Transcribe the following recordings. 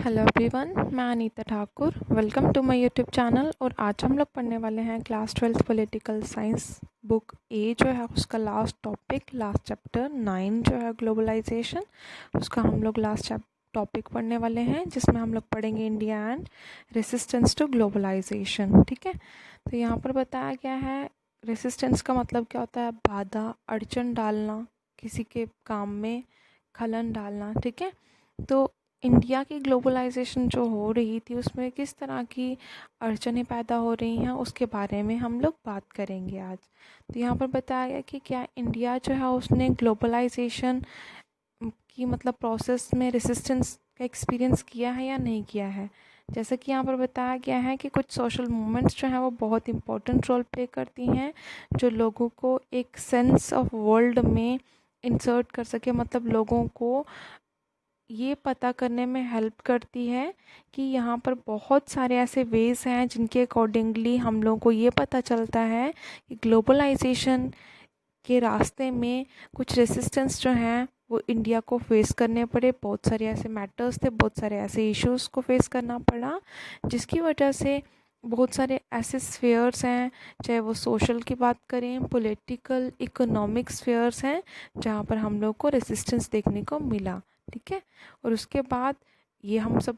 Hello everyone, मैं Anita Thakur. Welcome to my YouTube channel. और आज हम लोग पढ़ने वाले हैं class 12th political science book A जो है उसका लास्ट टॉपिक, लास्ट चैप्टर 9 जो है ग्लोबलाइजेशन, उसका हम लोग लास्ट टॉपिक पढ़ने वाले हैं, जिसमें हम लोग पढ़ेंगे India and resistance to globalisation. ठीक है, तो यहाँ पर बताया गया है रेसिस्टेंस का मतलब क्या होता है? बाधा, अड़चन डालना, किसी के काम में खलन डालना। ठीक है, तो इंडिया की ग्लोबलाइजेशन जो हो रही थी उसमें किस तरह की अड़चनें पैदा हो रही हैं उसके बारे में हम लोग बात करेंगे आज। तो यहाँ पर बताया गया कि क्या इंडिया जो है उसने ग्लोबलाइजेशन की मतलब प्रोसेस में रेसिस्टेंस का एक्सपीरियंस किया है या नहीं किया है। जैसा कि यहाँ पर बताया गया है कि कुछ सोशल मूवमेंट्स जो हैं वो बहुत इंपॉर्टेंट रोल प्ले करती हैं, जो लोगों को एक सेंस ऑफ वर्ल्ड में इंसर्ट कर सके, मतलब लोगों को ये पता करने में हेल्प करती है कि यहाँ पर बहुत सारे ऐसे वेज हैं जिनके अकॉर्डिंगली हम लोगों को ये पता चलता है कि ग्लोबलाइजेशन के रास्ते में कुछ रेसिस्टेंस जो हैं वो इंडिया को फेस करने पड़े। बहुत सारे ऐसे मैटर्स थे, बहुत सारे ऐसे इश्यूज़ को फेस करना पड़ा, जिसकी वजह से बहुत सारे ऐसे स्फेयर्स हैं, चाहे वो सोशल की बात करें, पॉलिटिकल, इकोनॉमिक स्फेयर्स हैं, जहाँ पर हम लोग को रेसिस्टेंस देखने को मिला। ठीक है, और उसके बाद ये हम सब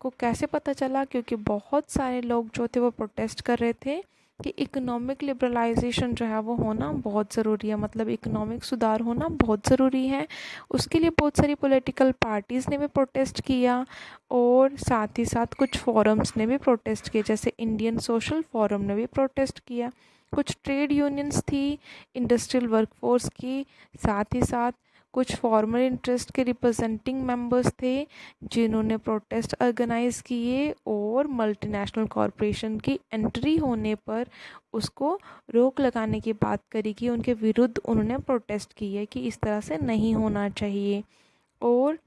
को कैसे पता चला? क्योंकि बहुत सारे लोग जो थे वो प्रोटेस्ट कर रहे थे कि इकोनॉमिक लिबरलाइजेशन जो है वो होना बहुत ज़रूरी है, मतलब इकोनॉमिक सुधार होना बहुत ज़रूरी है। उसके लिए बहुत सारी पॉलिटिकल पार्टीज़ ने भी प्रोटेस्ट किया और साथ ही साथ कुछ फोरम्स ने भी प्रोटेस्ट किया, जैसे इंडियन सोशल फोरम ने भी प्रोटेस्ट किया। कुछ ट्रेड यूनियंस थी इंडस्ट्रियल वर्कफोर्स की, साथ ही साथ कुछ फॉर्मल इंटरेस्ट के रिप्रेजेंटिंग मेंबर्स थे जिन्होंने प्रोटेस्ट ऑर्गेनाइज किए और मल्टीनेशनल कॉरपोरेशन की एंट्री होने पर उसको रोक लगाने की बात करी कि उनके विरुद्ध उन्होंने प्रोटेस्ट की है कि इस तरह से नहीं होना चाहिए। और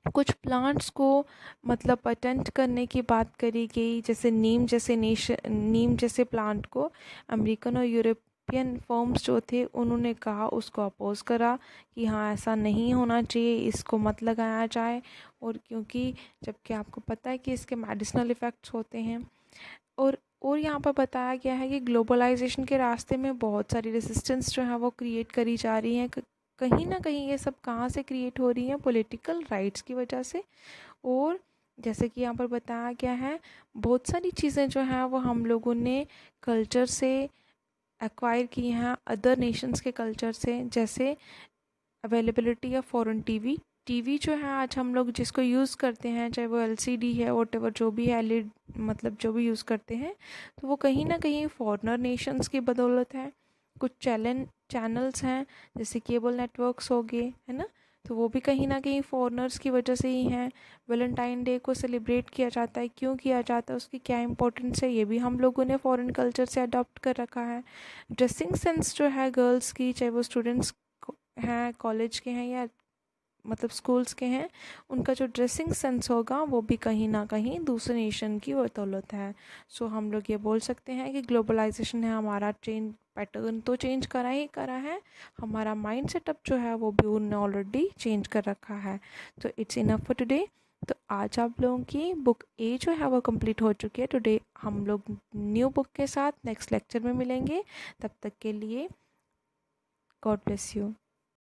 कुछ प्लांट्स को मतलब पेटेंट करने की बात करी गई, जैसे नीम जैसे प्लांट को अमेरिकन और यूरोपियन फर्म्स जो थे उन्होंने कहा, उसको अपोज करा कि हाँ ऐसा नहीं होना चाहिए, इसको मत लगाया जाए। और क्योंकि जबकि आपको पता है कि इसके मेडिसिनल इफ़ेक्ट्स होते हैं। और यहाँ पर बताया गया है कि ग्लोबलाइजेशन के रास्ते में बहुत सारी रेसिस्टेंस जो है वो क्रिएट करी जा रही हैं। कहीं ना कहीं ये सब कहाँ से क्रिएट हो रही हैं? पॉलिटिकल राइट्स की वजह से। और जैसे कि यहाँ पर बताया गया है, बहुत सारी चीज़ें जो हैं वो हम लोगों ने कल्चर से एक्वायर की हैं, अदर नेशंस के कल्चर से, जैसे availability of foreign TV. TV जो है आज हम लोग जिसको यूज़ करते हैं, चाहे वो एलसीडी है, वॉटेवर जो भी है, एलईडी मतलब जो भी यूज़ करते हैं, तो वो कहीं ना कहीं फॉरेनर नेशंस की बदौलत है। कुछ चैनल्स हैं जैसे केबल नेटवर्क्स हो गए, है ना, तो वो भी कहीं ना कहीं फॉरेनर्स की वजह से ही हैं। वैलेंटाइन डे को सेलिब्रेट किया जाता है, क्यों किया जाता है, उसकी क्या इंपॉर्टेंस है, ये भी हम लोगों ने फॉरेन कल्चर से अडॉप्ट कर रखा है। ड्रेसिंग सेंस जो है गर्ल्स की, चाहे वो स्टूडेंट्स हैं, कॉलेज के हैं या मतलब स्कूल्स के हैं, उनका जो ड्रेसिंग सेंस होगा वो भी कहीं ना कहीं दूसरे नेशन की बदौलत है। सो हम लोग ये बोल सकते हैं कि ग्लोबलाइजेशन है हमारा चेंज पैटर्न तो चेंज करा ही करा है, हमारा माइंड सेटअप जो है वो भी उन्होंने ऑलरेडी चेंज कर रखा है। तो इट्स इनफ फॉर टुडे। तो आज आप लोगों की बुक ए जो है वो कंप्लीट हो चुकी है। टुडे हम लोग न्यू बुक के साथ नेक्स्ट लेक्चर में मिलेंगे। तब तक के लिए गॉड ब्लेस यू।